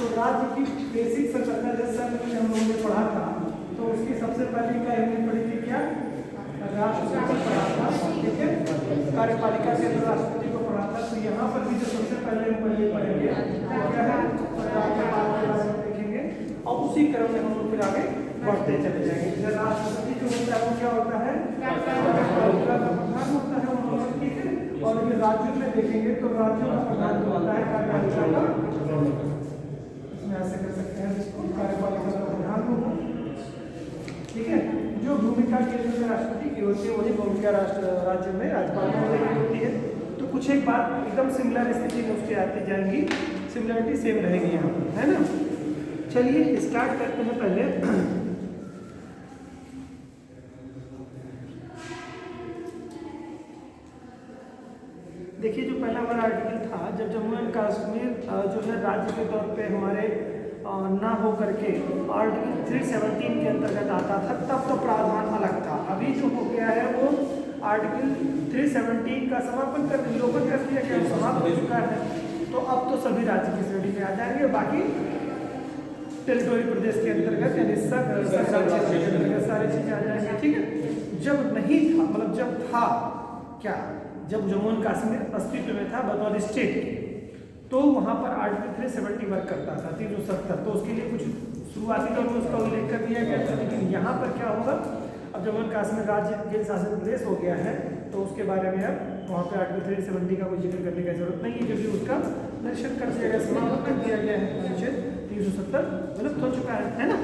तो राज्य की बेसिक संरचना जैसा हम लोगों ने पढ़ा था, तो उसकी सबसे पहली क्या यूनिट पढ़ी थी, क्या राष्ट्रपति पढ़ा था, ठीक है। कार्यपालिका के अंदर राष्ट्रपति को पढ़ा था। तो यहाँ पर भी जो सबसे पहले हम पहले पढ़ेंगे क्या है, राज्यपाल के बारे में देखेंगे और उसी क्रम में हम लोग फिर आगे बढ़ते चले जाएंगे। राष्ट्रपति जो होता है वो क्या होता है, कार्यपालिका का प्रधान होता है, ठीक है। और ये राज्यों में देखेंगे तो राज्यों का प्रधान जो होता है कार्यपालिका का, इसमें ऐसे कर सकते हैं जिसको कार्यपालिका का प्रधान होगा, ठीक है। जो भूमिका केंद्र में राष्ट्रपति की होती है वही भूमिका राज्य में राज्यपाल की होती है। तो कुछ एक बात एकदम सिमिलर स्थिति में उसकी आती जाएंगी, सिमिलरिटी सेम रहेगी यहाँ पर, है ना। चलिए स्टार्ट करते हैं। पहले देखिए जो पहला हमारा आर्टिकल था, जब जम्मू एंड कश्मीर जो है राज्य के तौर पे हमारे ना हो करके आर्टिकल 317 के अंतर्गत आता था, तब तो प्रावधान अलग था। अभी जो हो गया है वो आर्टिकल 317 का समापन कर विलोपन कर दिया गया, समाप्त हो चुका है। तो अब तो सभी राज्य की श्रेणी में आ जाएंगे, बाकी टेरिटोरी प्रदेश के अंतर्गत यानी सारी चीजें आ जाएंगी, ठीक है। जब नहीं था, मतलब जब था क्या, जब जम्मू एंड कश्मीर अस्तित्व में था बतौर स्टेट के, तो वहाँ पर आर्टिकल 370 वर्क करता था, 370। तो उसके लिए कुछ शुरुआती तौर पर उसका उल्लेख कर दिया गया था। लेकिन यहाँ पर क्या होगा, अब जम्मू एंड कश्मीर राज्य केंद्र शासित प्रदेश हो गया है, तो उसके बारे में अब वहाँ पे आर्टिकल 370 का कोई जिक्र करने की जरूरत नहीं है, क्योंकि उसका निरीक्षण कर दिया गया, समापन कर दिया गया है। अनुच्छेद 370 विलुप्त हो चुका है ना।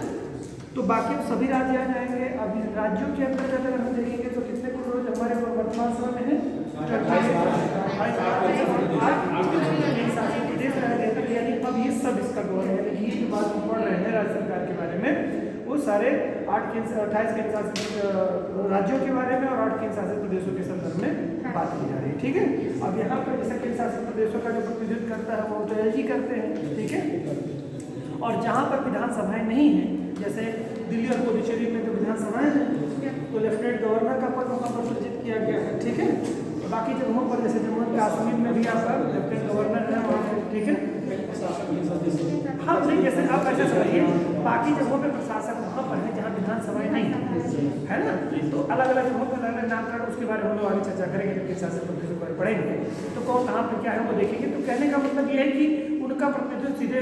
तो बाकी सभी राज्य आ जाएंगे। अभी राज्यों के अंतर्गत अगर हम देखेंगे तो कितने कुल रोज हमारे वर्तमान समय में है, यानी अब ये सब इसका गौर है। ये जो बात हम पढ़ रहे हैं राज्य सरकार के बारे में, वो सारे 28 केंद्र शासित राज्यों के बारे में और 8 केंद्र शासित प्रदेशों के संदर्भ में बात की जा रही है, ठीक है। अब यहाँ पर जैसे केंद्र शासित प्रदेशों का जो प्रतिनिधित्व करता है वो तो एलजी करते हैं, ठीक है। और जहाँ पर विधानसभाएं नहीं है, जैसे दिल्ली और पुडुचेरी में तो विधानसभाएं हैं, तो लेफ्टिनेंट गवर्नर का पद वहाँ पर सृजित किया गया है, ठीक है। बाकी जगहों पर जैसे जम्मू एंड कश्मीर में भी आपका लेफ्टिनेंट गवर्नर है वहाँ पे, ठीक है। हाँ नहीं, जैसे आप ऐसा समझिए, बाकी जगहों पे प्रशासक वहाँ पर है जहाँ विधानसभाएं नहीं है ना। तो अलग अलग जगहों पर अलग अलग नामकरण, उसके बारे में हम लोग आगे चर्चा करेंगे जब शासन प्रदेशों के बारे में पढ़ेंगे, तो कौन कहाँ पर क्या है वो देखेंगे। तो कहने का मतलब ये है कि उनका प्रतिनिधित्व सीधे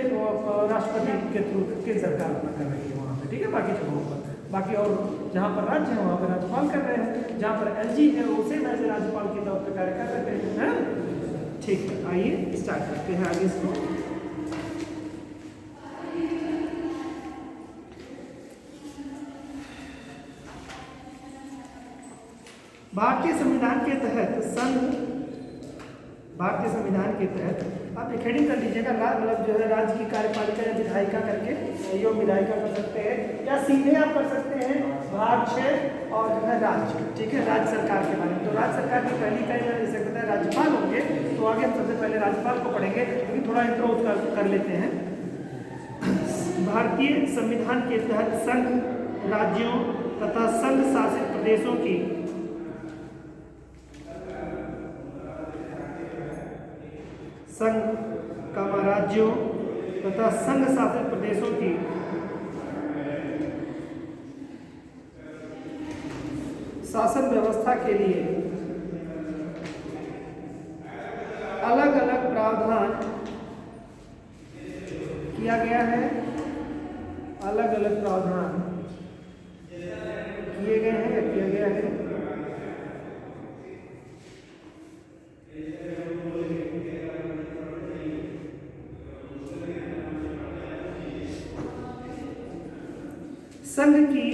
राष्ट्रपति के थ्रू केंद्र सरकार कर रही है वहाँ पे, ठीक है। बाकी जगहों पर, बाकी और जहाँ पर राज्य है वहाँ पर राज्यपाल कर रहे हैं, जहाँ पर एलजी है वो सेम ऐसे राज्यपाल के तौर पर कार्य कर रहे हैं, ठीक है। आइए स्टार्ट करते हैं आगे इसको। भारतीय संविधान के तहत भारतीय संविधान के तहत आप एक हेडिंग कर लीजिएगा, मतलब जो है राज्य की कार्यपालिका या विधायिका करके, यो विधायिका कर सकते हैं या सीधे आप कर सकते हैं भाग 6 और जो है राज्य, ठीक है। राज्य सरकार के बारे में, तो राज्य सरकार की पहली इकाई में जैसे कहते हैं राज्यपाल होंगे, तो आगे हम सबसे पहले राज्यपाल को पढ़ेंगे, लेकिन थोड़ा इंट्रो कर लेते हैं। भारतीय संविधान के तहत संघ, राज्यों तथा संघ शासित प्रदेशों की संघ राज्यों तथा संघ शासित प्रदेशों की शासन व्यवस्था के लिए अलग अलग प्रावधान किया गया है, अलग अलग प्रावधान किए गए हैं या किया गया है। संघ की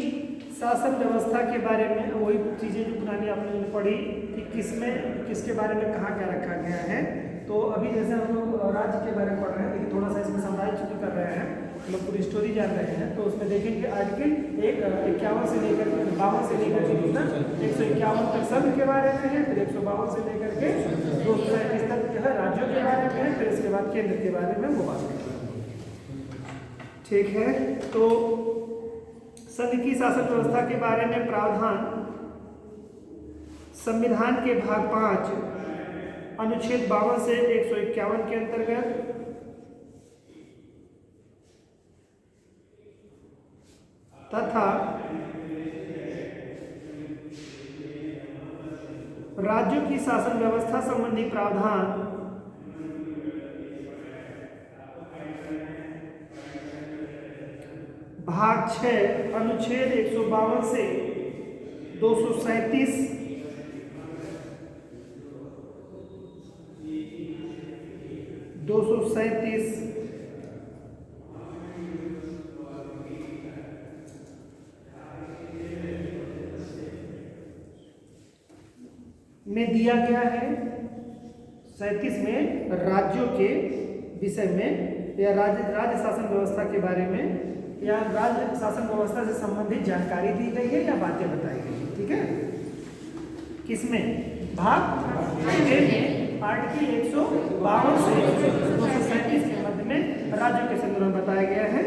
शासन व्यवस्था के बारे में वही चीज़ें जो पुरानी आपने पढ़ी कि किसके बारे में कहाँ क्या रखा गया है। तो अभी जैसे हम लोग राज्य के बारे में पढ़ रहे हैं, लेकिन थोड़ा सा इसमें समराइज चुकी कर रहे हैं, मतलब पूरी स्टोरी जान रहे हैं। तो उसमें देखेंगे आर्टिकल 51 से लेकर 52 से लेकर के 151 तक संघ के बारे में है, फिर 152 से लेकर के 237 तक जो है राज्यों के बारे में है, फिर इसके बाद केंद्र के बारे में वो बात करेंगे, ठीक है। तो संघ की शासन व्यवस्था के बारे में प्रावधान संविधान के भाग 5 अनुच्छेद 52 से 151 के अंतर्गत तथा राज्यों की शासन व्यवस्था संबंधी प्रावधान भाग 6 अनुच्छेद 152 से 237 में दिया गया है। 37 में राज्यों के विषय में या राज्य शासन व्यवस्था के बारे में या राज्य शासन व्यवस्था से संबंधित जानकारी दी गई है या बातें बताई गई है। ठीक है, किसमें? भाग आर्टिकल 152 से 237 के मध्य में राज्यों के संदर्भ में बताया गया है।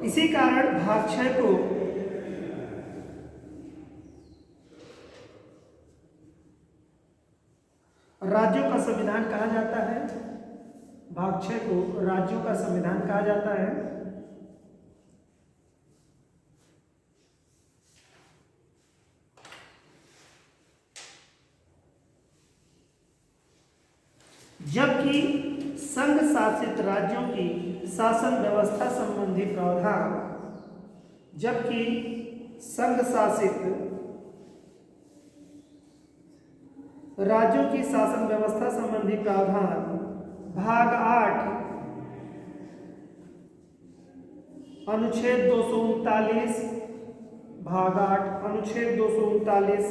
इसी कारण भाग 6 को राज्यों का संविधान कहा जाता है। भाग 6 को राज्यों का संविधान कहा जाता है। जबकि संघ शासित राज्यों की शासन व्यवस्था संबंधी प्रावधान जबकि संघ शासित राज्यों की शासन व्यवस्था संबंधी प्रावधान भाग 8 अनुच्छेद 239 भाग 8 अनुच्छेद 239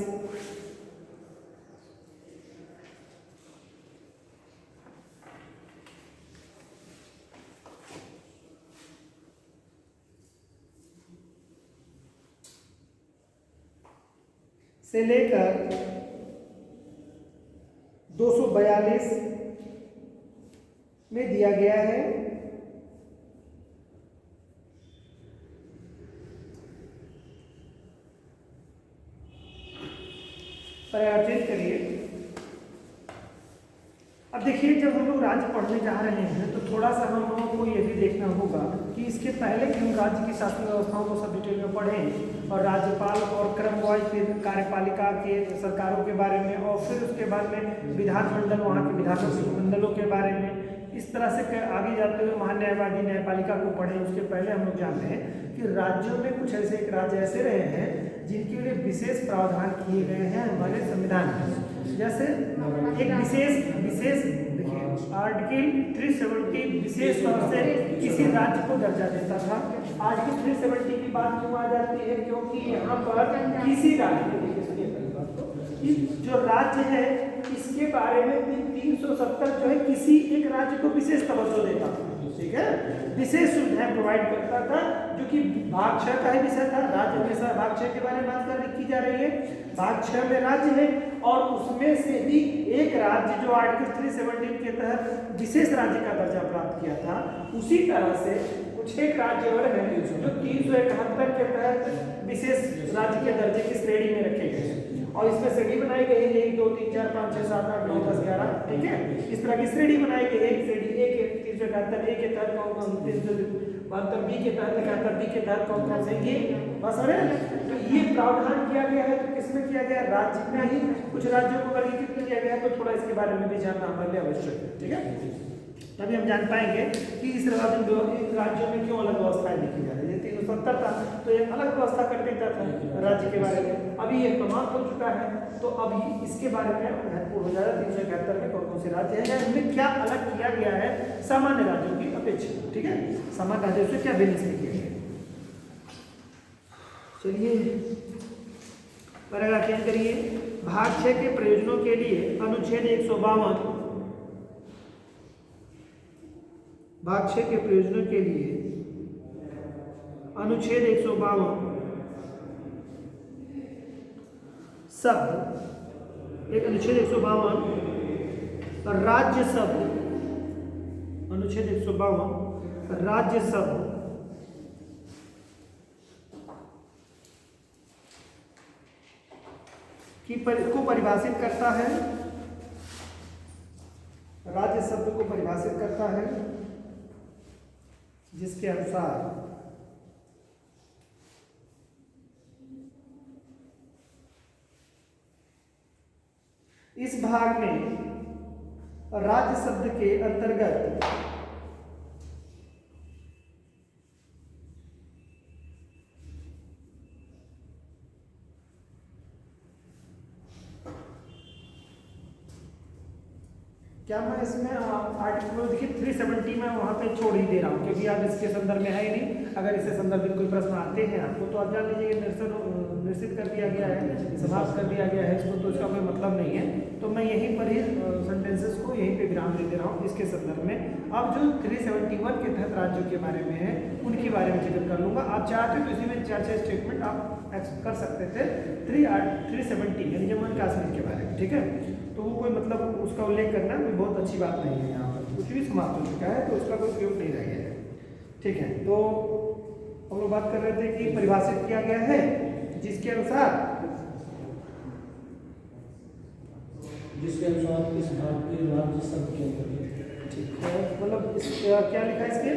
से लेकर 242 में दिया गया है। परिवर्तित करिए। अब देखिए, जब हम लोग राज्य पढ़ने जा रहे हैं तो थोड़ा सा हम लोगों को ये भी देखना होगा कि इसके पहले कि हम राज्य की शासन व्यवस्थाओं को सब डिटेल में पढ़ें और राज्यपाल और क्रमवाइज फिर कार्यपालिका के सरकारों के बारे में और फिर उसके बाद में विधानमंडल, वहाँ के विधानमंडलों के बारे में, इस तरह से आगे जाते हुए महान्यायवादी न्यायपालिका को पढ़ें, उसके पहले हम लोग जानते हैं कि राज्यों में कुछ ऐसे एक राज्य ऐसे रहे हैं जिनके लिए विशेष प्रावधान किए गए हैं हमारे संविधान में। जैसे एक विशेष देखिए आर्टिकल 370 विशेष तौर से किसी राज्य को दर्जा देता था। आर्टिकल 370 की बात क्यों आ जाती है? क्योंकि यहाँ पर किसी राज्य जो राज्य है इसके बारे में 370 जो है किसी एक राज्य को विशेष तवज्जो देता था। ठीक है, विशेष सुविधाएं प्रोवाइड करता था, जो कि भाग 6 का ही विषय था। राज्य हमेशा भाग 6 के बारे में बात की जा रही है। भाग 6 में राज्य है और उसमें से भी एक राज्य जो आर्टिकल 317 के तहत विशेष राज्य का दर्जा प्राप्त किया था, उसी तरह से कुछ एक राज्य और हैं जो 371 के तहत विशेष राज्य के दर्जे की श्रेणी में रखे गए हैं और इसमें श्रेणी बनाई गई है 1 2 3 4 5 6 7 8 9 10 11। ठीक है, इस तरह की श्रेणी बनाई गई है। श्रेणी ए के 371 ए के तहत कौन 372 बी के तहत 71 बी के तहत कौन से ये बस है। तो ये प्रावधान किया गया है। तो किसमें किया गया? राज्य में ही कुछ राज्यों को वर्गीकृत किया गया है। तो थोड़ा इसके बारे में भी जानना हमारे लिए आवश्यक है। ठीक है, तभी हम जान पाएंगे कि इस राज्यों में क्यों अलग व्यवस्थाएं लिखी जा रही है। 370 था तो एक अलग व्यवस्था कर देता था राज्य के बारे में। अभी ये समाप्त हो चुका है तो अभी इसके बारे में महत्वपूर्ण हो जाएगा 371 में कौन कौन से राज्य हैं, उनमें क्या अलग किया गया है सामान्य राज्यों की अपेक्षा। ठीक है, सामान्य राज्यों से क्या भिन्न किया गया। चलिए पैराग्राफ चेंज करिए। भाग 6 के प्रयोजनों के लिए अनुच्छेद 152 भाग 6 के प्रयोजनों के लिए अनुच्छेद 152 शब्द एक अनुच्छेद 152 राज्य शब्द अनुच्छेद 152 राज्य शब्द को परिभाषित करता है। राज्य शब्द को परिभाषित करता है जिसके अनुसार इस भाग में राज्य शब्द के अंतर्गत क्या मैं इसमें आर्टिकल देखिए 370 में वहाँ पे छोड़ ही दे रहा हूँ, क्योंकि आप इसके संदर्भ में है ही नहीं। अगर इससे संदर्भित कोई प्रश्न आते हैं आपको तो आप जान लीजिए निश्चित कर दिया गया है, समाप्त कर दिया गया है इसको, तो इसका कोई मतलब नहीं है। तो मैं यहीं पर ही सेंटेंसेस को यहीं पे विराम दे दे रहा हूँ इसके संदर्भ में। अब जो 371 के तहत राज्यों के बारे में है उनके बारे में जिक्र कर लूँगा। आप चाहते तो इसी में 4-6 स्टेटमेंट आप कर सकते थे 370 यानी जम्मू एंड कश्मीर के बारे में, ठीक है। तो वो कोई मतलब उसका उल्लेख करना कोई बहुत अच्छी बात नहीं है, यहाँ पर कुछ भी समाप्त हो चुका है तो उसका कोई उपयोग नहीं रह गया है, ठीक है। तो हम लोग बात कर रहे थे कि परिभाषित किया गया है जिसके अनुसार इस भाग के राज्य शब्द के अंतर्गत, ठीक है, मतलब क्या लिखा है इसके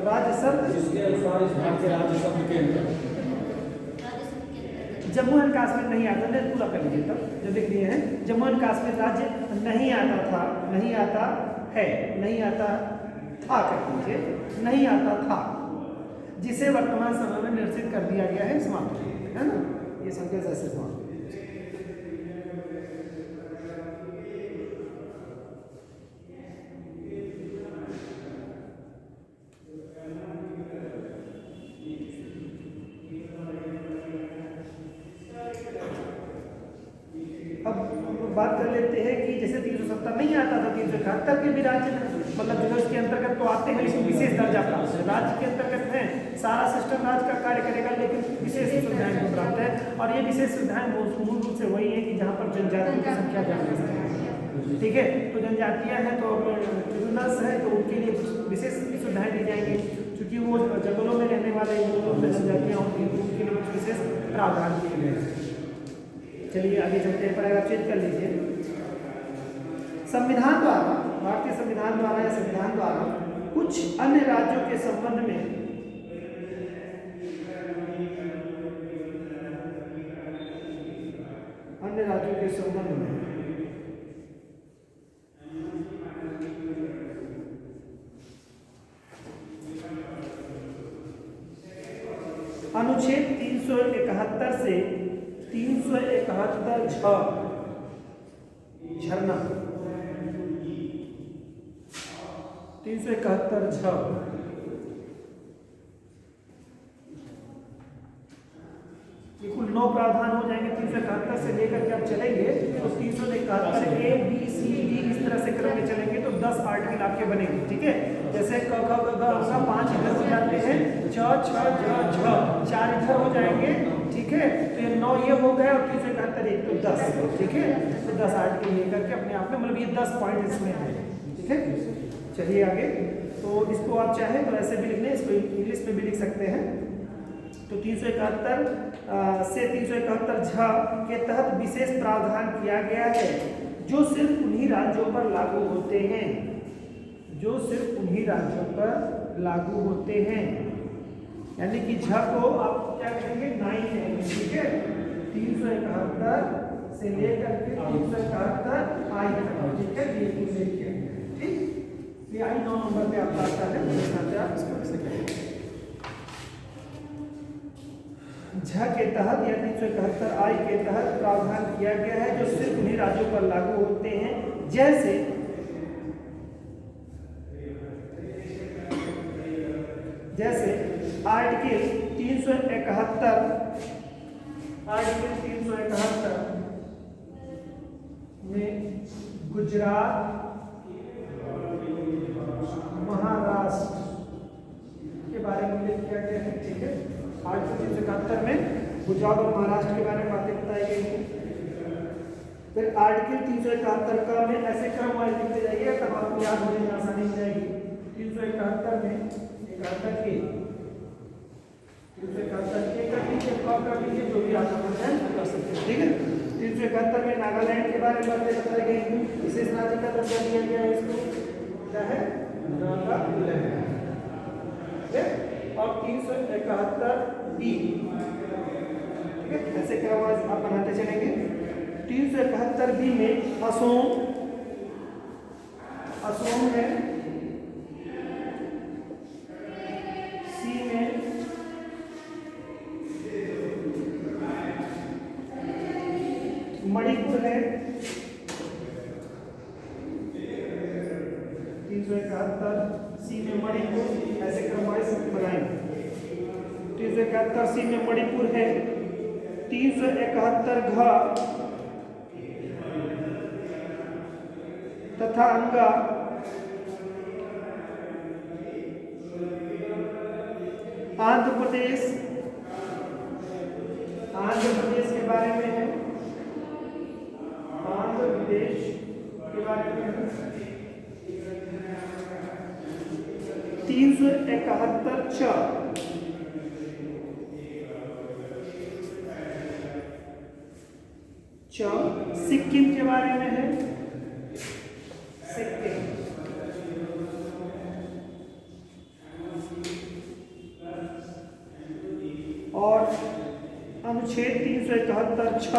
राज्य शब्द जिसके अनुसार इस भाग के राज्य शब्द के अंतर्गत जम्मू एंड कश्मीर नहीं आता था, पूरा कर लीजिए तब जो लिख दिए हैं। जम्मू एंड कश्मीर राज्य नहीं आता था, नहीं आता है, नहीं आता था कर दीजिए, नहीं आता था, जिसे वर्तमान समय में निश्चित कर दिया गया है, समाप्त है ना। ये सेंटेंस ऐसे समाप्त। बात कर लेते हैं कि जैसे 370 नहीं आता था, 371 के भी राज्य मतलब जो इसके अंतर्गत तो आते हैं लेकिन विशेष दर्जा प्राप्त है। राज्य के अंतर्गत है, सारा सिस्टम राज्य का कार्य करेगा लेकिन विशेष सुविधाएं को प्राप्त है। और ये विशेष सुविधाएं मूल रूप से वही है कि जहाँ पर जनजाति की संख्या ज़्यादा है, ठीक है। तो जनजातियाँ हैं तो ट्रिब्यूनल्स हैं तो उनके लिए विशेष सुविधाएं दी जाएंगी, क्योंकि वो जंगलों में रहने वाले जनजातियाँ होती हैं तो उनके लिए कुछ विशेष प्रावधान किए गए हैं। चलिए आगे चलते हैं, पैराग्राफ चेक कर लीजिए। संविधान द्वारा, भारतीय संविधान द्वारा या संविधान द्वारा कुछ अन्य राज्यों के संबंध में अनुच्छेद 371 से 371 झरना 371 ये कुल 9 प्रावधान हो जाएंगे। 371 से लेकर के आप चलेंगे तो 371 ए बी सी डी इस तरह से क्रम में चलेंगे तो 10 आर्टिकल आपके बनेंगे, ठीक है। जैसे क ख ग घ 5 इधर हो जाते हैं, च छ ज झ 4 इधर हो जाएंगे, ठीक है। तो ये 9 ये हो गए और 371 एक तो 10, ठीक है। तो 10 आर्टिकल लेकर के अपने आप में मतलब ये 10 पॉइंट इसमें है, ठीक है। चलिए आगे, तो इसको आप चाहें तो ऐसे भी लिख लें, इसको इंग्लिश में भी लिख सकते हैं। तो 371 से 371 झ के तहत विशेष प्रावधान किया गया है जो सिर्फ उन्हीं राज्यों पर लागू होते हैं, जो सिर्फ उन्हीं राज्यों पर लागू होते हैं। यानी कि झ को आप क्या कहेंगे 9 कहेंगे, ठीक है। 371 से लेकर के 371 आई तक, ठीक है। ठीक, ये आई 9 नंबर पे आपका आता है। झ के तहत या 371 आई के तहत प्रावधान किया गया है जो सिर्फ उन्हीं राज्यों पर लागू होते हैं, जैसे आर्टिकल 371 में गुजरात, महाराष्ट्र के बारे में उल्लेख किया गया है, ठीक है। आर्टिकल 371 में गुजरात और महाराष्ट्र के बारे में बातें बताई गई हैं। फिर आर्टिकल 371 का में ऐसे क्रम वाइज लिखते जाइए तब आपको याद होने में आसानी हो जाएगी। 371 में 71 के 371 के कर लीजिए, कर लीजिए, जो भी आप कर सकते हैं, ठीक है। 371 में नागालैंड के बारे में बातें बताई गई, विशेष राज्य का दर्जा दिया गया है, इसको क्या है नागालैंड, है, और 371B, ठीक है, ऐसे क्या हुआ आप बनाते चलेंगे। 371B में असोम है, सी में मणिपुर है, 371 सी में मणिपुर, ऐसे क्रम वाइज बनाएंगे। 371 सी में मणिपुर है, 371 घ तथा अंगा आंध्र प्रदेश के बारे में है, आंध्र प्रदेश के बारे में है। 371 च सिक्किम के बारे में है, सिक्किम। और अनुच्छेद 371 छ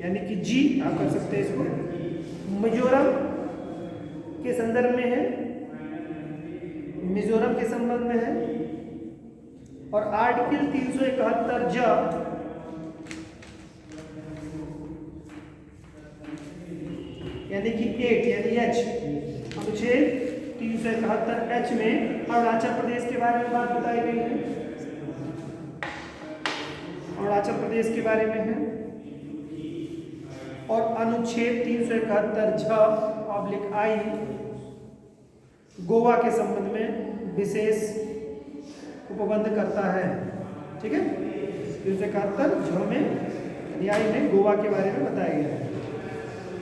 यानी कि जी आप कर सकते हैं इसको, मिजोरम के संदर्भ में है, मिजोरम के संबंध में है। और आर्टिकल 371 ज यानी कि 8 यानी एच, अनुच्छेद 371 एच में अरुणाचल प्रदेश के बारे में बात बताई गई है, अरुणाचल प्रदेश के बारे में है। और अनुच्छेद 371 झ आई गोवा के संबंध में विशेष उपबंध करता है, ठीक है। 371 झ में न्याय में गोवा के बारे में बताया गया है।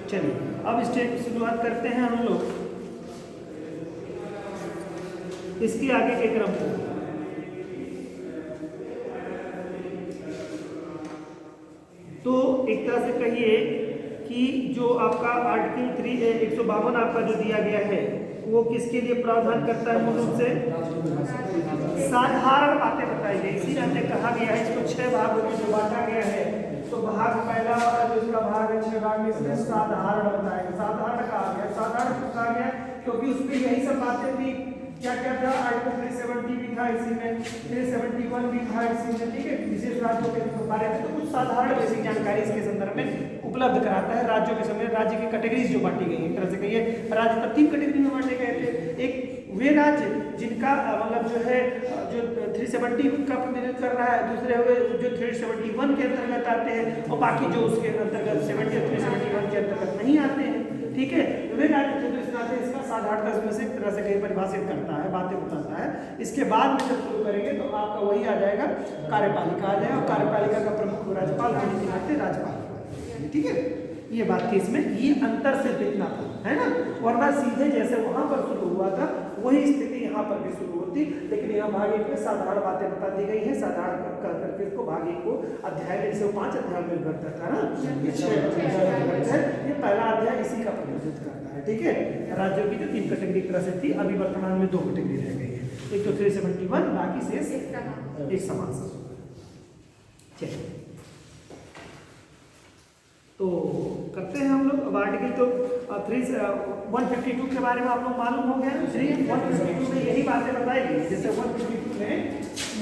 चलिए अब स्टेप की शुरुआत करते हैं हम लोग इसके आगे के क्रम को। तो एक तरह से कहिए कि जो आपका आर्टिकल 152 आपका जो दिया गया है वो किसके लिए प्रावधान करता है? मूल रूप से साधारण बातें बताई गई, इसी हमने कहा गया है इसको 6 भागों में जो बांटा गया है। तो भाग पहला वाला जो इसका भाग है 6 भाग में, इसमें साधारण बताएगा। साधारण कहा गया, साधारण क्यों कहा गया? क्योंकि उसमें यही सब बातें थी। क्या क्या था? आर्टिकल 370 भी था इसी में, 371 भी था इसी में, ठीक है। विशेष राज्यों के बारे में तो कुछ साधारण बेसिक जानकारी इसके संदर्भ में उपलब्ध कराता है। राज्यों के समय राज्य की कैटेगरीज जो बांटी गई है, एक तरह से कहिए राज्य तब 3 कैटेगरी में बांटे गए थे। एक वे राज्य जिनका मतलब जो है जो 370 का प्रतिनिधित्व कर रहा है, दूसरे हुए जो 371 के अंतर्गत आते हैं, और बाकी जो उसके अंतर्गत 70 और 371 के अंतर्गत नहीं आते हैं, ठीक है। वे राज्य तो इस नाते इसका साधारणता में से एक तरह से कहीं परिभाषित करता है, बातें बताता है। इसके बाद में जब शुरू करेंगे तो आपका वही आ जाएगा, कार्यपालिका आ जाएगा, और कार्यपालिका का प्रमुख राज्यपाल होने के नाते राज्यपाल, ठीक है। ये बात थी इसमें, ये अंतर सिर्फ इतना था, है ना। वरना सीधे जैसे वहां पर शुरू हुआ था वही स्थिति यहाँ पर भी शुरू होती, लेकिन यहाँ भाग 1 में साधारण बातें बता दी गई है। साधारण करके इसको भाग 1 को अध्याय में से 5 अध्याय में करता था ना, ये 6 अध्याय, ये पहला अध्याय इसी का प्रतिनिधित्व करता है, ठीक है। राज्यों की जो 3 कैटेगरी तरह से थी, अभी वर्तमान में 2 कैटेगरी रह गई है, एक तो 371, बाकी शेष एक समान सब। चलिए तो करते हैं हम लोग। अब आर्टिकल तो 152 के बारे में आप लोग मालूम हो गया। 152 में यही बातें बताई गई, जैसे 152 में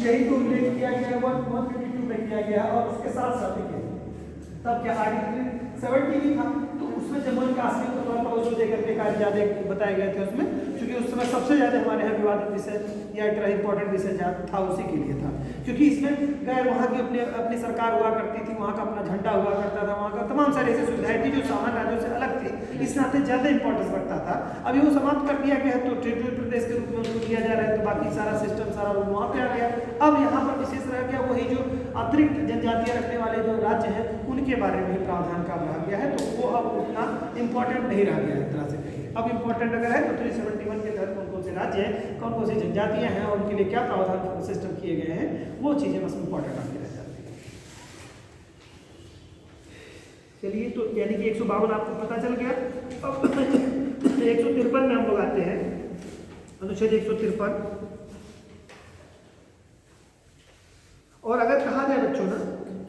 यही तो उल्लेख किया गया, 152 में किया गया, और उसके साथ साथ तब क्या आर्टिकल 70 भी था, तो उसमें जम्मू एंड कश्मीर को तौर पर जो देकर के कार्य ज़्यादा बताए गए थे उसमें, क्योंकि उस समय सबसे ज़्यादा हमारे यहाँ विवादित विषय या एक तरह इंपॉर्टेंट विषय था, उसी के लिए था। क्योंकि इसमें गैर वहाँ की अपनी सरकार हुआ करती थी, वहाँ का अपना झंडा हुआ करता था, वहाँ का तमाम सारी ऐसी सुविधाएं थी जो सामान्य राज्यों से अलग थी, इस नाते ज़्यादा इंपॉर्टेंस रखता था। अभी वो समाप्त कर दिया गया, तो टेरिटोरियल प्रदेश के रूप में उसको दिया जा रहा है, तो बाकी सारा सिस्टम सारा वहाँ पे आ गया। अब यहाँ पर विशेष रह गया वही जो अतिरिक्त जनजातियाँ रखने वाले जो राज्य हैं उनके बारे में प्रावधान का रह गया है, तो वो अब उतना इम्पोर्टेंट नहीं रह गया एक तरह से कहिए। अब इम्पोर्टेंट अगर है तो 371 के तहत कौन कौन से राज्य हैं, कौन कौन सी जनजातियाँ हैं और उनके लिए क्या प्रावधान सिस्टम किए गए हैं, वो चीज़ें बस इम्पोर्टेंट आपकी रह जाती हैं। चलिए तो यानी कि 152 आपको पता चल गया। अब 153 में हम लोग आते अनुच्छेद 153। और अगर कहा जाए बच्चों ना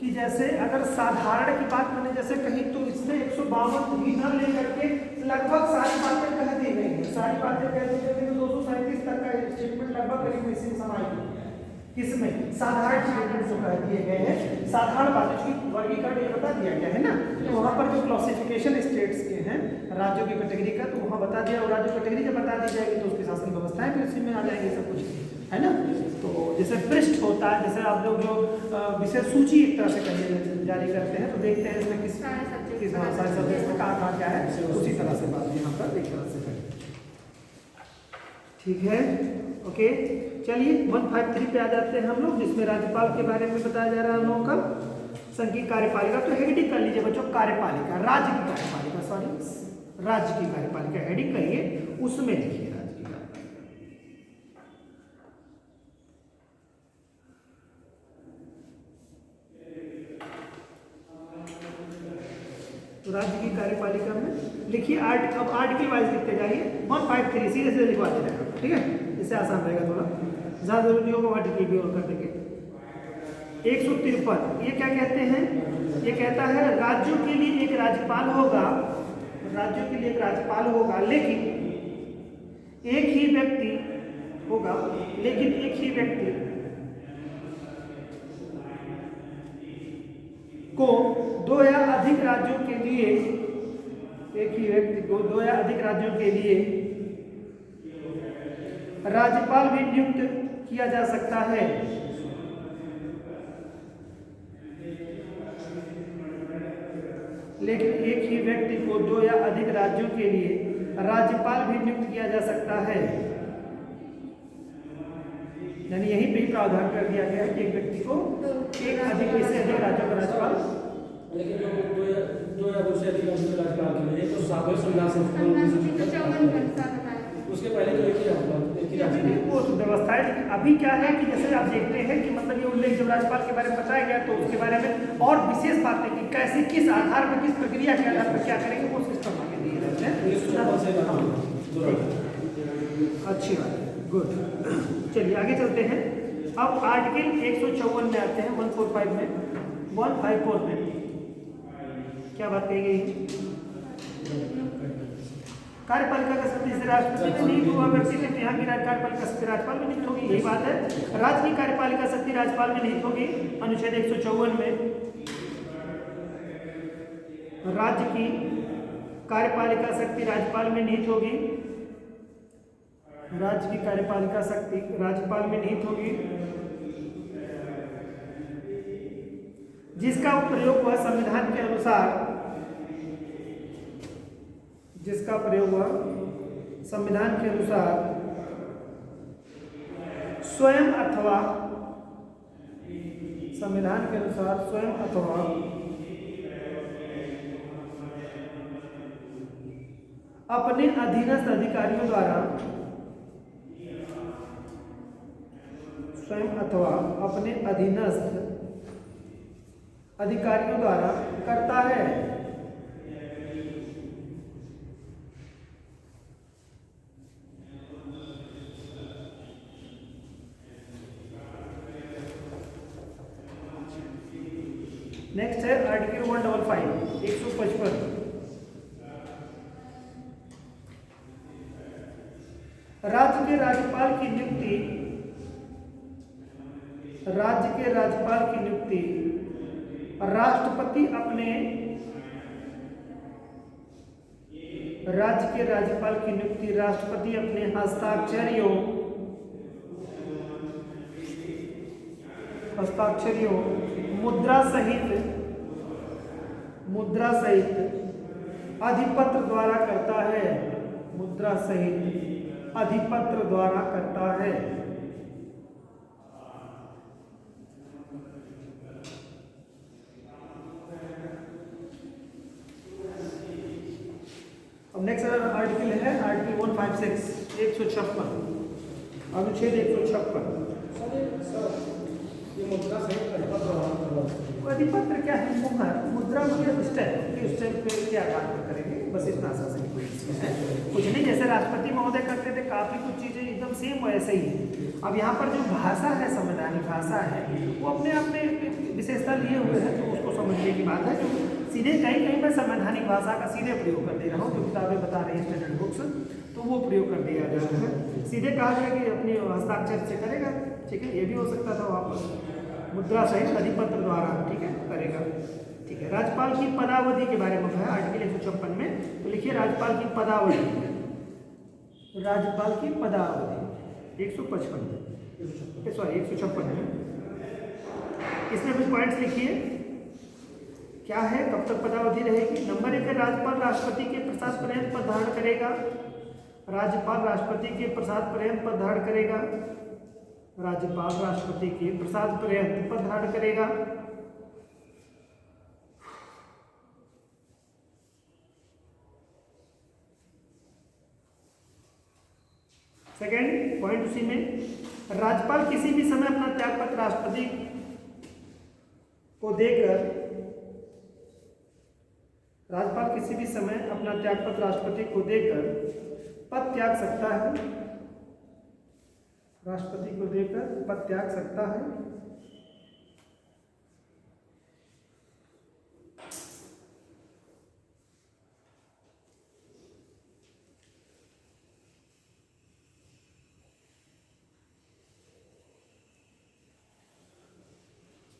कि जैसे अगर साधारण की बात मैंने जैसे कही तो इसमें 152 भी न लेकर के लगभग सारी बातें कह दी गई हैं। सारी बातें कह दी गई तो 237 तक का स्टेटमेंट लगभग करीब इसी में समाई है। किसमें? साधारण स्टेटमेंट जो कह दिए गए हैं, साधारण बातें की वर्गीकरण ये बता दिया गया है ना, तो वहाँ पर जो क्लासिफिकेशन स्टेट्स के हैं राज्यों की कैटेगरी का, तो वहाँ बता दिया। और राज्य कैटेगरी जब बता दी जाएगी तो उसकी शासन व्यवस्थाएं भी उसी में आ जाएंगी सब कुछ, है ना। तो जैसे पृष्ठ होता है, जैसे आप लोग जो विशेष सूची एक तरह से कहिए जारी करते हैं, तो देखते हैं इसमें किस सारे सब्जेक्ट में कहाँ क्या है, उसी तरह से बात यहाँ पर एक तरह से करें। ठीक है, ओके। चलिए 153 पे आ जाते हैं हम लोग, जिसमें राज्यपाल के बारे में बताया जा रहा है हम लोगों का। संघीय कार्यपालिका, तो हेडिंग कर लीजिए बच्चों, कार्यपालिका, राज्य की कार्यपालिका, सॉरी राज्य की कार्यपालिका हेडिंग करिए, उसमें लिखिए राज्य की कार्यपालिका। तो राज्य की कार्यपालिका में लिखिए अब आर्टिकल वाइज लिखते जाइए। 153 सीधे सीधे लिखवा दे रहे हैं, ठीक है, इससे आसान रहेगा, थोड़ा ज़्यादा जरूरी होगा आर्टिकल भी और कर देंगे। 153 ये क्या कहते हैं? ये कहता है राज्यों के लिए एक राज्यपाल होगा, राज्यों के लिए एक राज्यपाल होगा, लेकिन एक ही व्यक्ति होगा, लेकिन एक ही व्यक्ति को दो या अधिक राज्यों के लिए, एक ही व्यक्ति को दो या अधिक राज्यों के लिए राज्यपाल भी नियुक्त किया जा सकता है। लेकिन एक ही व्यक्ति को दो या अधिक राज्यों के लिए राज्यपाल भी नियुक्त किया जा सकता है। यानी यहीं पे ही प्रावधान कर दिया गया है कि एक व्यक्ति को एक अधिक से अधिक राज्यों का राज्यपाल, लेकिन दो या उससे अधिक राज्यों के राज्यपाल के लिए तो सातवें संविधान संशोधन उसके पहले तो एक ही राज्यपाल, वो व्यवस्था है। लेकिन अभी क्या है कि जैसे आप देखते हैं कि मतलब ये उल्लेख जब राज्यपाल के बारे में बताया गया तो उसके बारे में और विशेष बातें कि कैसे, किस आधार पर, किस प्रक्रिया के आधार पर क्या करेंगे, वो सिस्टम आगे दिए जाते हैं। अच्छी बात है, गुड। चलिए आगे चलते हैं। अब आर्टिकल 154 में आते हैं, 145 में, 154 में क्या बात कही गई? कार्यपालिका का शक्ति से राष्ट्रपति में नियुक्त हुआ व्यक्ति के यहाँ की कार्यपालिका शक्ति राज्यपाल में नियुक्त होगी, यही बात है। राज्य की कार्यपालिका शक्ति राज्यपाल में नियुक्त होगी, अनुच्छेद 154 में राज्य की कार्यपालिका शक्ति राज्यपाल में निहित होगी, राज्य की कार्यपालिका शक्ति राज्यपाल में निहित होगी, जिसका प्रयोग वह संविधान के अनुसार, जिसका प्रयोग वह संविधान के अनुसार स्वयं अथवा संविधान के अनुसार स्वयं अथवा अपने अधीनस्थ अधिकारियों द्वारा, स्वयं अथवा अपने अधीनस्थ अधिकारियों द्वारा करता है। नेक्स्ट है आर्टिकल 155, 155। राज्य के राज्यपाल की नियुक्ति, राज्य के राज्यपाल की नियुक्ति राष्ट्रपति अपने, राज्य के राज्यपाल की नियुक्ति राष्ट्रपति अपने हस्ताक्षरियों मुद्रा सहित अधिपत्र द्वारा करता है, मुद्रा सहित अधिपत्र द्वारा करता है। अब नेक्स्ट आर्टिकल है आर्टिकल 156, 156, अनुच्छेद 156। ये मुद्रा सहित अधिपत्र व्यवहार करवा सकते हैं। अधिपत्र क्या है? मुहर, मुद्रा मतलब स्टैम्प, कि स्टैम्प पे क्या काम करेंगे, बस इतना सा से कोई चीज़ है, कुछ नहीं। जैसे राष्ट्रपति महोदय करते थे, काफ़ी कुछ चीज़ें एकदम सेम वैसे ही है। अब यहाँ पर जो भाषा है, संवैधानिक भाषा है, वो अपने आप में एक विशेषता लिए हुए है, तो उसको समझने की बात है। जो सीधे कहीं कहीं मैं संवैधानिक भाषा का सीधे प्रयोग कर दे रहा हूँ, जो किताबें बता रही हैं स्टैंडर्ड बुक्स, तो वो प्रयोग कर दिया जा रहा है। सीधे कहा जाए कि अपनी हस्ताक्षर से करेगा, ठीक है, ये भी हो सकता था वापस मुद्रा सहित अधिपत्र द्वारा, ठीक है, करेगा, ठीक है। राज्यपाल की पदावधि के बारे में है आर्टिकल 156 में, तो लिखिए राज्यपाल की पदावधि, राज्यपाल की पदावधि 155 सॉरी 156 में, इसमें कुछ पॉइंट्स लिखिए क्या है, कब तक पदावधि रहेगी। नंबर 1 है राज्यपाल राष्ट्रपति के प्रसाद पर्यंत पद धारण करेगा, राज्यपाल राष्ट्रपति के प्रसाद पर्यंत पद धारण करेगा, राज्यपाल राष्ट्रपति के प्रसाद पर्यंत पद धारण करेगा। सेकेंड पॉइंट उसी में, राज्यपाल किसी भी समय अपना त्यागपत्र राष्ट्रपति को देकर, राज्यपाल किसी भी समय अपना त्यागपत्र राष्ट्रपति को देकर पद त्याग सकता है, राष्ट्रपति को देकर पद त्याग सकता है।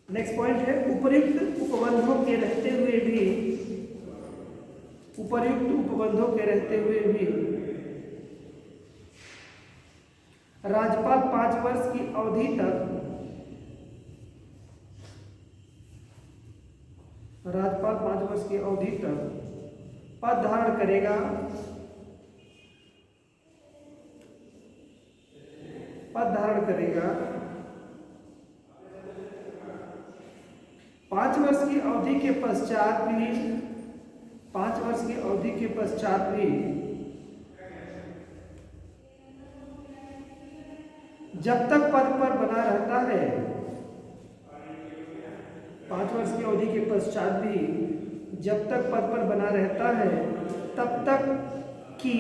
नेक्स्ट पॉइंट है उपर्युक्त उपबंधों के रहते हुए भी, उपर्युक्त उपबंधों के रहते हुए भी राज्यपाल 5 वर्ष की अवधि तक, राज्यपाल 5 वर्ष की अवधि तक पद धारण करेगा, पद धारण करेगा। 5 वर्ष की अवधि के पश्चात भी, 5 वर्ष की अवधि के पश्चात भी जब तक पद पर बना रहता है, 5 वर्ष की अवधि के पश्चात भी जब तक पद पर बना रहता है, तब तक की,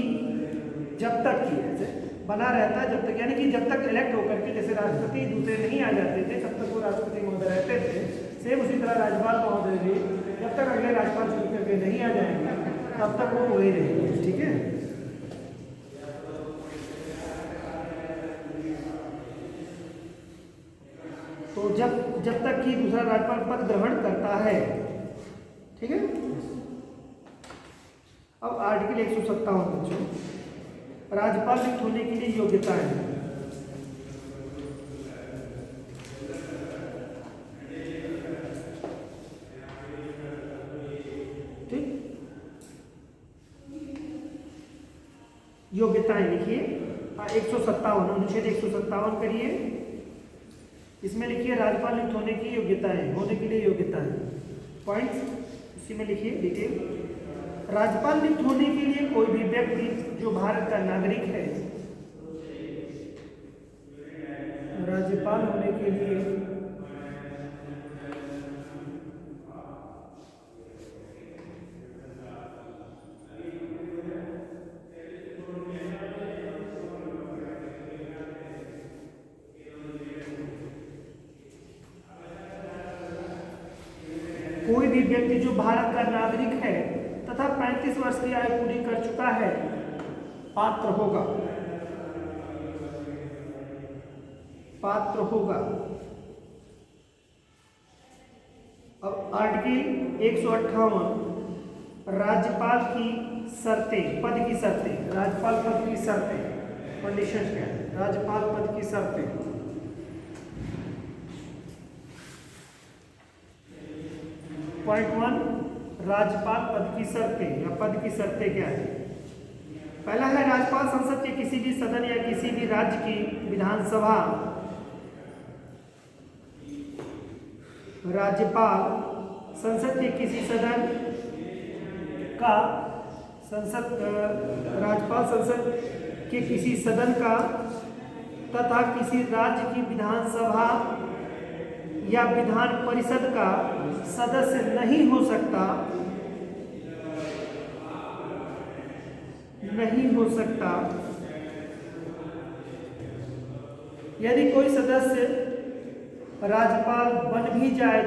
जब तक की ऐसे बना रहता है, जब तक, यानी कि जब तक इलेक्ट होकर के, जैसे राष्ट्रपति दूसरे नहीं आ जाते थे तब तक वो राष्ट्रपति महोदय रहते थे, सेम उसी तरह राज्यपाल महोदय भी जब तक अगले राज्यपाल चुन करके नहीं आ जाएंगे तब तक वो वही रहेंगे, ठीक है। तो जब तक कि दूसरा राज्यपाल पद ग्रहण करता है, ठीक है। अब आर्टिकल 157 बच्चों, राज्यपाल नियुक्त होने के लिए योग्यताएं, ठीक, योग्यताएं लिखिए। 157 अनुच्छेद 157 करिए, इसमें लिखिए राज्यपाल नियुक्त होने की योग्यताएं, होने के लिए योग्यताएं, पॉइंट्स इसी में लिखिए डिटेल। राज्यपाल नियुक्त होने के लिए कोई भी व्यक्ति जो भारत का नागरिक है, राज्यपाल होने के लिए कोई भी व्यक्ति जो भारत का नागरिक है तथा 35 वर्ष की आयु पूरी कर चुका है पात्र होगा, पात्र होगा। अब आर्टिकल 158 राज्यपाल की शर्तें, पद की शर्तें, राज्यपाल पद की शर्तें, कंडीशंस क्या है, राज्यपाल पद की शर्तें। पॉइंट 1 राज्यपाल पद की शर्तें या पद की शर्तें क्या है। पहला है राज्यपाल संसद के किसी भी सदन या किसी भी राज्य की विधानसभा, राज्यपाल संसद के किसी सदन का, राज्यपाल संसद के किसी सदन का तथा किसी राज्य की विधानसभा या विधान परिषद का सदस्य नहीं हो सकता, यदि कोई सदस्य राज्यपाल बन भी जाए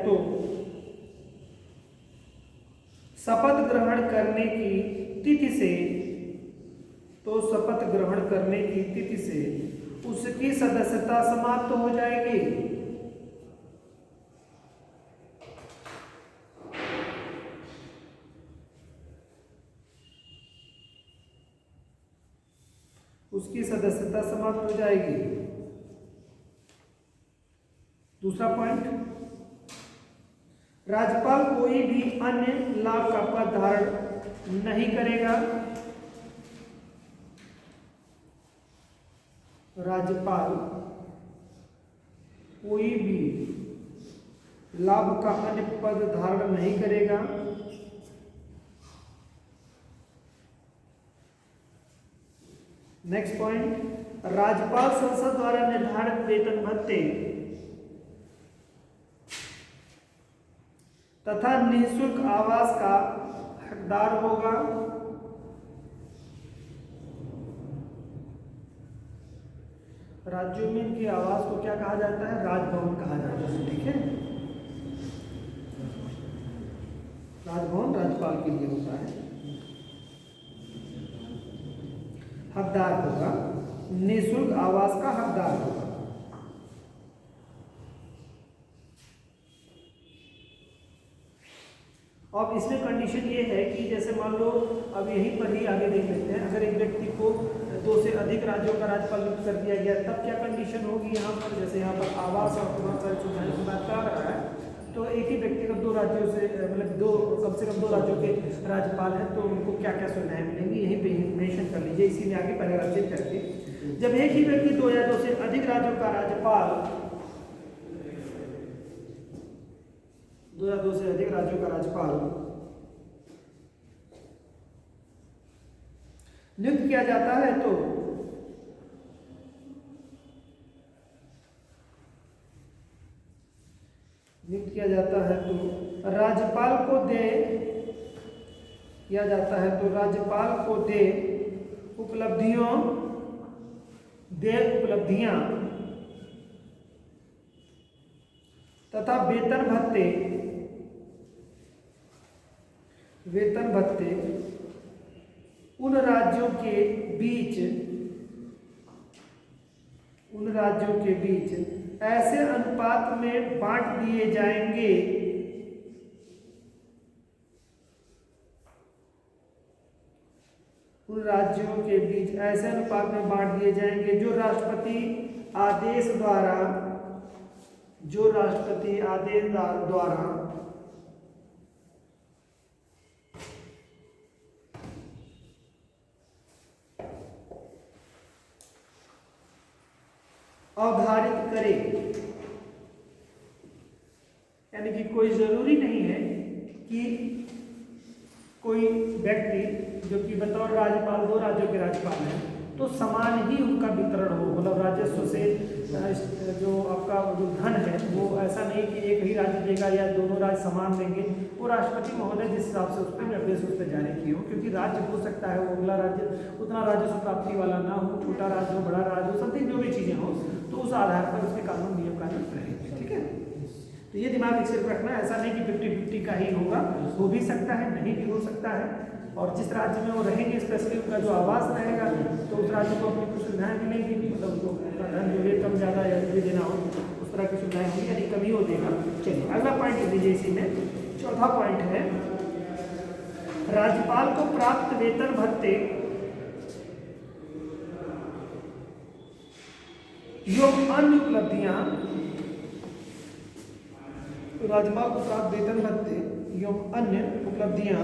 तो शपथ ग्रहण करने की तिथि से उसकी सदस्यता समाप्त हो जाएगी। दूसरा पॉइंट, राज्यपाल कोई भी अन्य लाभ का पद धारण नहीं करेगा। राज्यपाल कोई भी लाभ का अन्य पद धारण नहीं करेगा। नेक्स्ट पॉइंट, राज्यपाल संसद द्वारा निर्धारित वेतन भत्ते तथा निःशुल्क आवास का हकदार होगा। राज्यों में इनके आवास को क्या कहा जाता है? राजभवन कहा जाता है। ठीक है, राजभवन राज्यपाल के लिए होता है। हकदार होगा, निःशुल्क आवास का हकदार होगा। अब इसमें कंडीशन ये है कि जैसे मान लो, अब यहीं पर ही आगे देख लेते हैं, अगर एक व्यक्ति को 2 से अधिक राज्यों का राज्यपाल नियुक्त कर दिया गया तब क्या कंडीशन होगी यहाँ पर? जैसे यहाँ पर आवास और बहुत सारी सुविधाएं की बात कर रहा है, तो एक ही व्यक्ति का 2 राज्यों से कम से कम 2 राज्यों के राज्यपाल हैं, तो उनको क्या क्या सुविधाएं मिलेंगी यहीं पे मेंशन कर लीजिए, इसी में आगे पैराग्राफ चेक करके। जब एक ही व्यक्ति 2 या 2 से अधिक राज्यों का राज्यपाल नियुक्त किया जाता है तो राज्यपाल को दे उपलब्धियां तथा वेतन भत्ते उन राज्यों के बीच ऐसे अनुपात में बांट दिए जाएंगे जो राष्ट्रपति आदेश द्वारा अवधारित करे। यानी कि कोई जरूरी नहीं है कि कोई व्यक्ति जो कि बतौर राज्यपाल 2 राज्यों के राज्यपाल हैं तो समान ही उनका वितरण हो, मतलब राजस्व से जो आपका जो धन है वो ऐसा नहीं कि एक ही राज्य देगा या दोनों राज्य समान देंगे। वो राष्ट्रपति महोदय जिस हिसाब से उस पर निर्देश उस पर जारी किए हो, क्योंकि राज्य हो सकता है वो अगला राज्य उतना राजस्व प्राप्ति वाला ना हो, छोटा राज्य हो, बड़ा राज्य हो, समथिंग जो भी चीज़ें हो, तो उस आधार पर उसके कानून नियम कानून रहेंगे। ठीक है, तो ये दिमाग में सिर्फ रखना, ऐसा नहीं कि 50-50 का ही होगा, हो भी सकता है, नहीं भी हो सकता है। और जिस राज्य में वो रहेंगे स्पेशली उनका जो आवास रहेगा तो उस राज्य को अपनी कुछ सुविधाएँ मिलेंगी, मतलब उसको धन जो भी कम ज़्यादा या भी देना हो उस तरह की सुविधाएँ होंगी, यानी कमी हो देगा। चलिए अगला पॉइंट लिख लीजिए इसी में, चौथा पॉइंट है राज्यपाल को प्राप्त वेतन भत्ते एवं अन्य उपलब्धियां, राज्यपाल को प्राप्त वेतन भत्ते एवं अन्य उपलब्धियां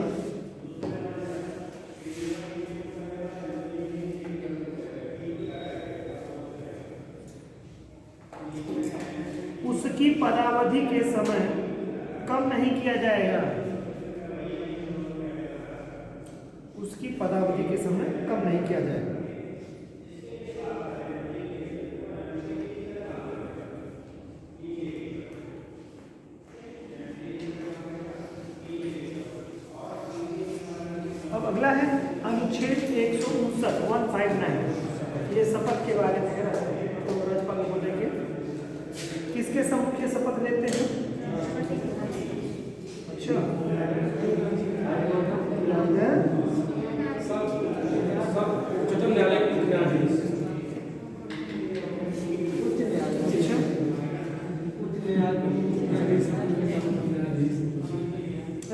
उसकी पदावधि के समय कम नहीं किया जाएगा। उसकी पदावधि के समय कम नहीं किया जाएगा। अगला है अनुच्छेद 159 ये शपथ के बारे में है। तो राज्यपाल महोदय के किसके सम्मुख ये शपथ लेते हैं? अच्छा उच्चतम न्यायालय के मुख्य न्यायाधीश।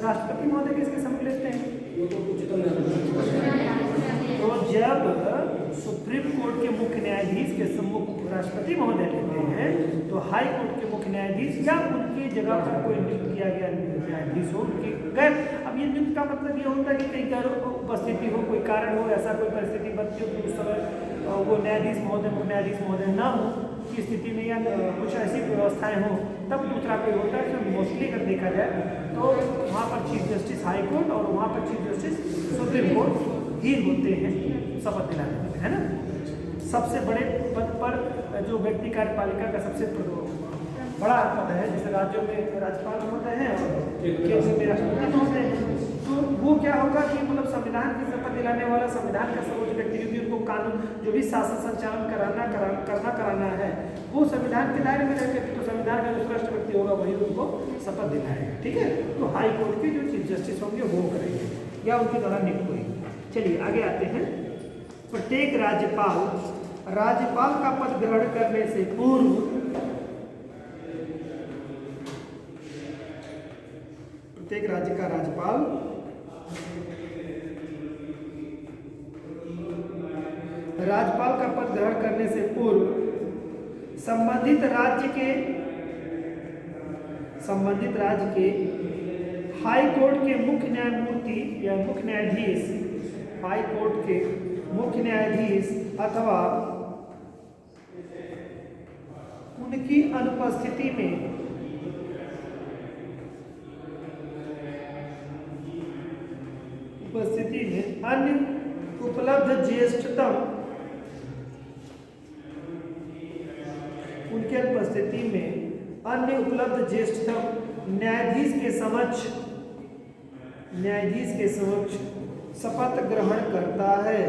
राष्ट्रपति महोदय किसके सम्मुख लेते हैं? वो तो उच्चतम न्यायालय। तो जब सुप्रीम कोर्ट के मुख्य न्यायाधीश के सम्मुख राष्ट्रपति महोदय लेते हैं तो हाई कोर्ट के मुख्य न्यायाधीश या उनकी जगह पर कोई नियुक्त किया गया न्यायाधीश हो उनकी गैर। अब ये नियुक्त का मतलब ये होता है कि कहीं गैर उपस्थिति हो, कोई कारण हो, ऐसा कोई परिस्थिति बनती हो कि उस समय वो न्यायाधीश महोदय मुख्य न्यायाधीश महोदय ना हो की स्थिति में या कुछ ऐसी व्यवस्थाएं हो तब दूसरा कोई होता है। तो मोस्टली अगर देखा जाए तो वहाँ पर चीफ जस्टिस हाई कोर्ट और वहाँ पर चीफ जस्टिस सुप्रीम कोर्ट ही होते हैं शपथ दिलाने में, है ना। सबसे बड़े पद पर जो व्यक्ति कार्यपालिका का सबसे बड़ा पद है, जैसे राज्यों में राज्यपाल महोदय हैं और केंद्र में राष्ट्रपति महोदय हैं। तो वो क्या होगा कि मतलब संविधान की शपथ दिलाने वाला संविधान का सर्वोच्च व्यक्ति, क्योंकि उनको कानून जो भी शासन संचालन कराना है वो संविधान के दायरे में रहकर, तो संविधान का जो श्रेष्ठ व्यक्ति होगा वही उनको शपथ दिलाएगा। ठीक है, तो हाई कोर्ट के जो चीफ जस्टिस होंगे वो करेंगे या उनके द्वारा नियुक्त होंगे। चलिए आगे आते हैं। प्रत्येक राज्यपाल का पद ग्रहण करने से पूर्व प्रत्येक राज्य का राज्यपाल का पद ग्रहण करने से पूर्व संबंधित राज्य के हाई कोर्ट के मुख्य न्यायमूर्ति या मुख्य न्यायाधीश, हाई कोर्ट के मुख्य न्यायाधीश अथवा उनकी अनुपस्थिति में अन्य उपलब्ध ज्येष्ठतम न्यायाधीश के समक्ष शपथ ग्रहण करता है।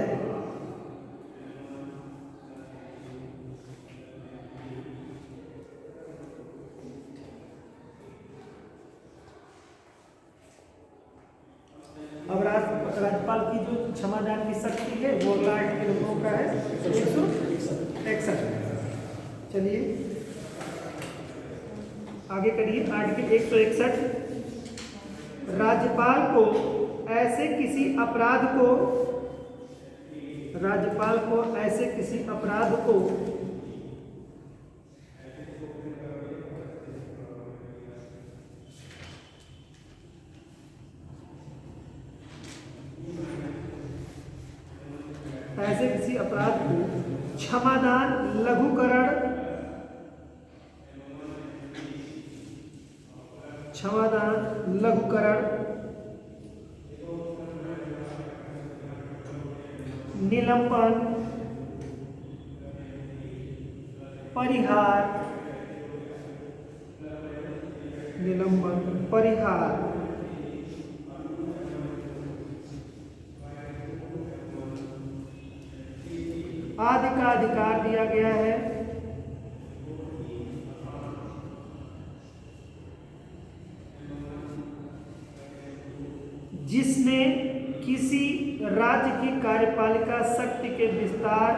अब राज्यपाल की जो क्षमादान की शक्ति है वो अगला आर्टिकल लोगों का है 161। चलिए आगे करिए। आर्टिकल 161, राज्यपाल को ऐसे किसी अपराध को क्षमादान, लघुकरण, निलंबन, परिहार आदि का अधिकार दिया गया है। जिसने किसी राज्य की कार्यपालिका शक्ति के विस्तार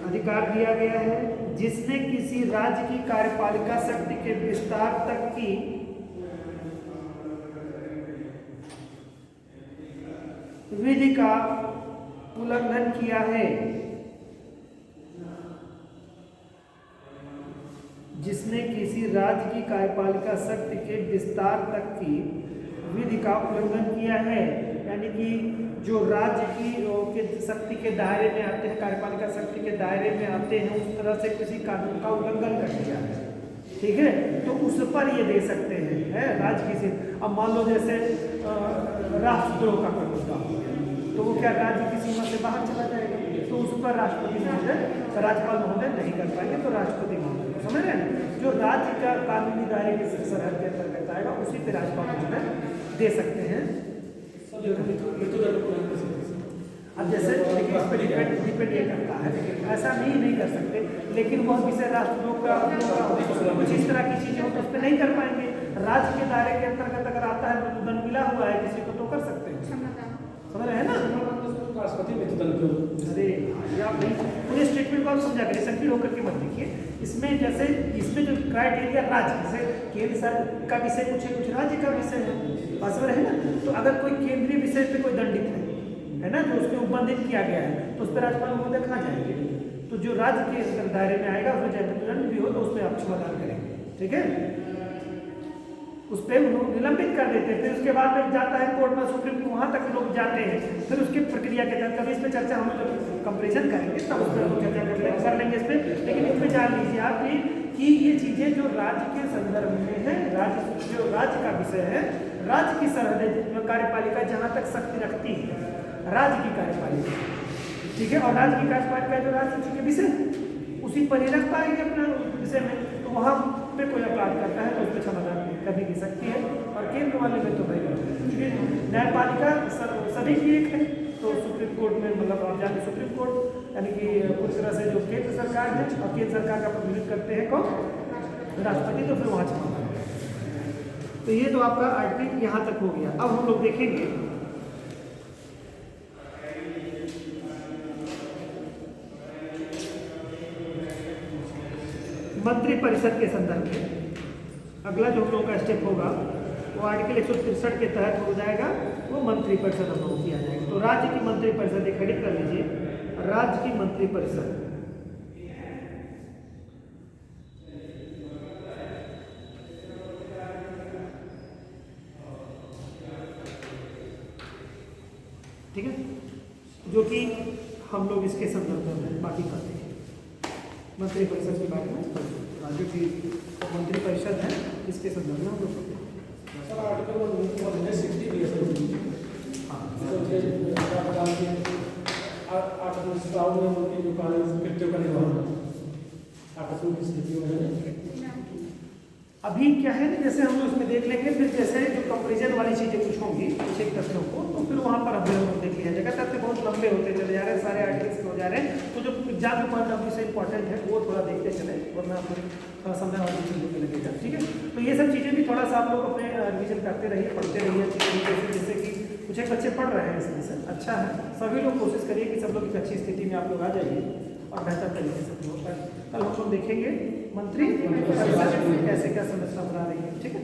अधिकार दिया गया है, जिसने किसी राज्य की कार्यपालिका शक्ति के विस्तार तक की विधि का उल्लंघन किया है, जिसने किसी राज्य की कार्यपालिका शक्ति के विस्तार तक की विधि का उल्लंघन किया है, यानी कि जो राज्य की के शक्ति के दायरे में आते हैं, कार्यपालिका शक्ति के दायरे में आते हैं, उस तरह से किसी कानून का उल्लंघन कर दिया है। ठीक है, तो उस पर ये दे सकते हैं, है राज्य की। अब मान लो जैसे राष्ट्रद्रोह का कोई मुद्दा हो गया तो वो क्या राज्य की सीमा से बाहर चला जाएगा, तो उस पर राष्ट्रपति महोदय राज्यपाल महोदय नहीं कर पाएंगे, तो राष्ट्रपति महोदय समझ रहे हैं। जो राज्य का कानूनी दायरे के सरहद के अंतर्गत आएगा उसी पे राज्यपाल महोदय दे सकते हैं। मृत्युदंड को नहीं कर सकते। अब जैसे देखिए इस पर डिपेंड ये करता है, लेकिन ऐसा नहीं कर सकते, लेकिन वह विषय राष्ट्रों का कुछ इस तरह की चीज़ें हो तो उस पर नहीं कर पाएंगे। राज्य के दायरे के अंतर्गत अगर आता है तो दंड मिला हुआ है किसी को तो कर सकते हैं, समझ रहे हैं ना। राष्ट्रपति मृत्युदंड को अरे ये आप नहीं पूरे स्टेटमेंट को आप समझा करिए, संकीर्ण होकर के मत देखिए। इसमें जैसे इसमें जो क्राइटेरिया राज्य जैसे केंद्र सरकार का विषय कुछ राज्य का विषय है, बात समझ रहे हैं ना। तो अगर कोई केंद्रीय विषय पे कोई दंडित है ना, जो उसमें उपबंधित किया गया है तो उस पर राज्यपाल महोदय कहाँ जाएंगे। तो जो राज्य के दायरे में आएगा उसमें चाहे मृत्युदंड भी हो तो उसमें आप क्षमादान करेंगे, ठीक है। उस पर निलंबित कर देते हैं, फिर उसके बाद में जाता है कोर्ट में, सुप्रीम कोर्ट, वहाँ तक लोग जाते हैं, फिर उसकी प्रक्रिया के तहत कभी इस पर चर्चा हम जब कंपेरिजन करेंगे तब उस पर हम चर्चा कर लेंगे इस पर। लेकिन इसमें जान लीजिए आप कि ये चीज़ें जो राज्य के संदर्भ में है, जो राज्य का विषय है, राज्य की सरहदें कार्यपालिका जहाँ तक शक्ति रखती है राज्य की कार्यपालिका, ठीक है, और राज्य की कार्यपालिका जो राज्य के विषय उसी पर ही रख पाएंगे अपना विषय में, तो वहाँ पे कोई अपराध करता है तो उस पर क्षमादान करने की शक्ति है। और केंद्र वाले में तो भाई न्यायपालिका सभी की एक है, तो सुप्रीम कोर्ट में मतलब आप जाके सुप्रीम कोर्ट यानी कि पूरी तरह से जो केंद्र सरकार है और केंद्र सरकार का प्रतिनिधित्व करते हैं कौन, राष्ट्रपति, तो फिर वहाँ क्षमादान। तो ये तो आपका आर्टिकल यहाँ तक हो गया। अब हम लोग देखेंगे मंत्री परिषद के संदर्भ में। अगला जो हम लोगों का स्टेप होगा वो आर्टिकल 163 के तहत हो जाएगा, वो मंत्री परिषद हम लोग किया जाएगा। तो राज्य की मंत्री परिषद एक हेडिंग कर लीजिए, राज्य की मंत्री परिषद। ठीक है, जो कि हम लोग इसके संदर्भ में बाकी करते हैं मंत्री परिषद के बारे में। राज्यों की मंत्री परिषद है, इसके संदर्भ में हम लोग करते हैं। सर आर्टिकल 160 भी है सर। हाँ, आर्टिकल 57 में उनकी जो कृत्यों का निर्वहन आकस्मिक की स्थिति में अभी क्या है ना, जैसे हम लोग इसमें देख लेंगे, फिर जैसे जो कंपेरिजन वाली चीज़ें कुछ होंगी कुछ एक तथ्यों को, तो फिर वहाँ पर हम लोग देख लिया जाएगा। तथ्य बहुत लंबे होते चले जा रहे हैं, सारे आर्टिकल्स हो जा रहे हैं, तो जो एग्जाम के पॉइंट ऑफ व्यू से इंपॉर्टेंट है वो थोड़ा देखते चले, वरना थोड़ा समय वाली चीज़ों के लगेगा, ठीक है। तो ये सब चीज़ें भी थोड़ा सा आप लोग अपने रिविजन करते रहिए, पढ़ते रहिए अच्छी तरीके से, जैसे कि कुछ एक बच्चे पढ़ रहे हैं इसमें से, अच्छा है। सभी लोग कोशिश करिए कि सब लोग एक अच्छी स्थिति में आप लोग आ जाइए और बेहतर तरीके से होता है। कल हम लोग देखेंगे मंत्री परिषद में कैसे क्या संरचना बना रही है, ठीक है।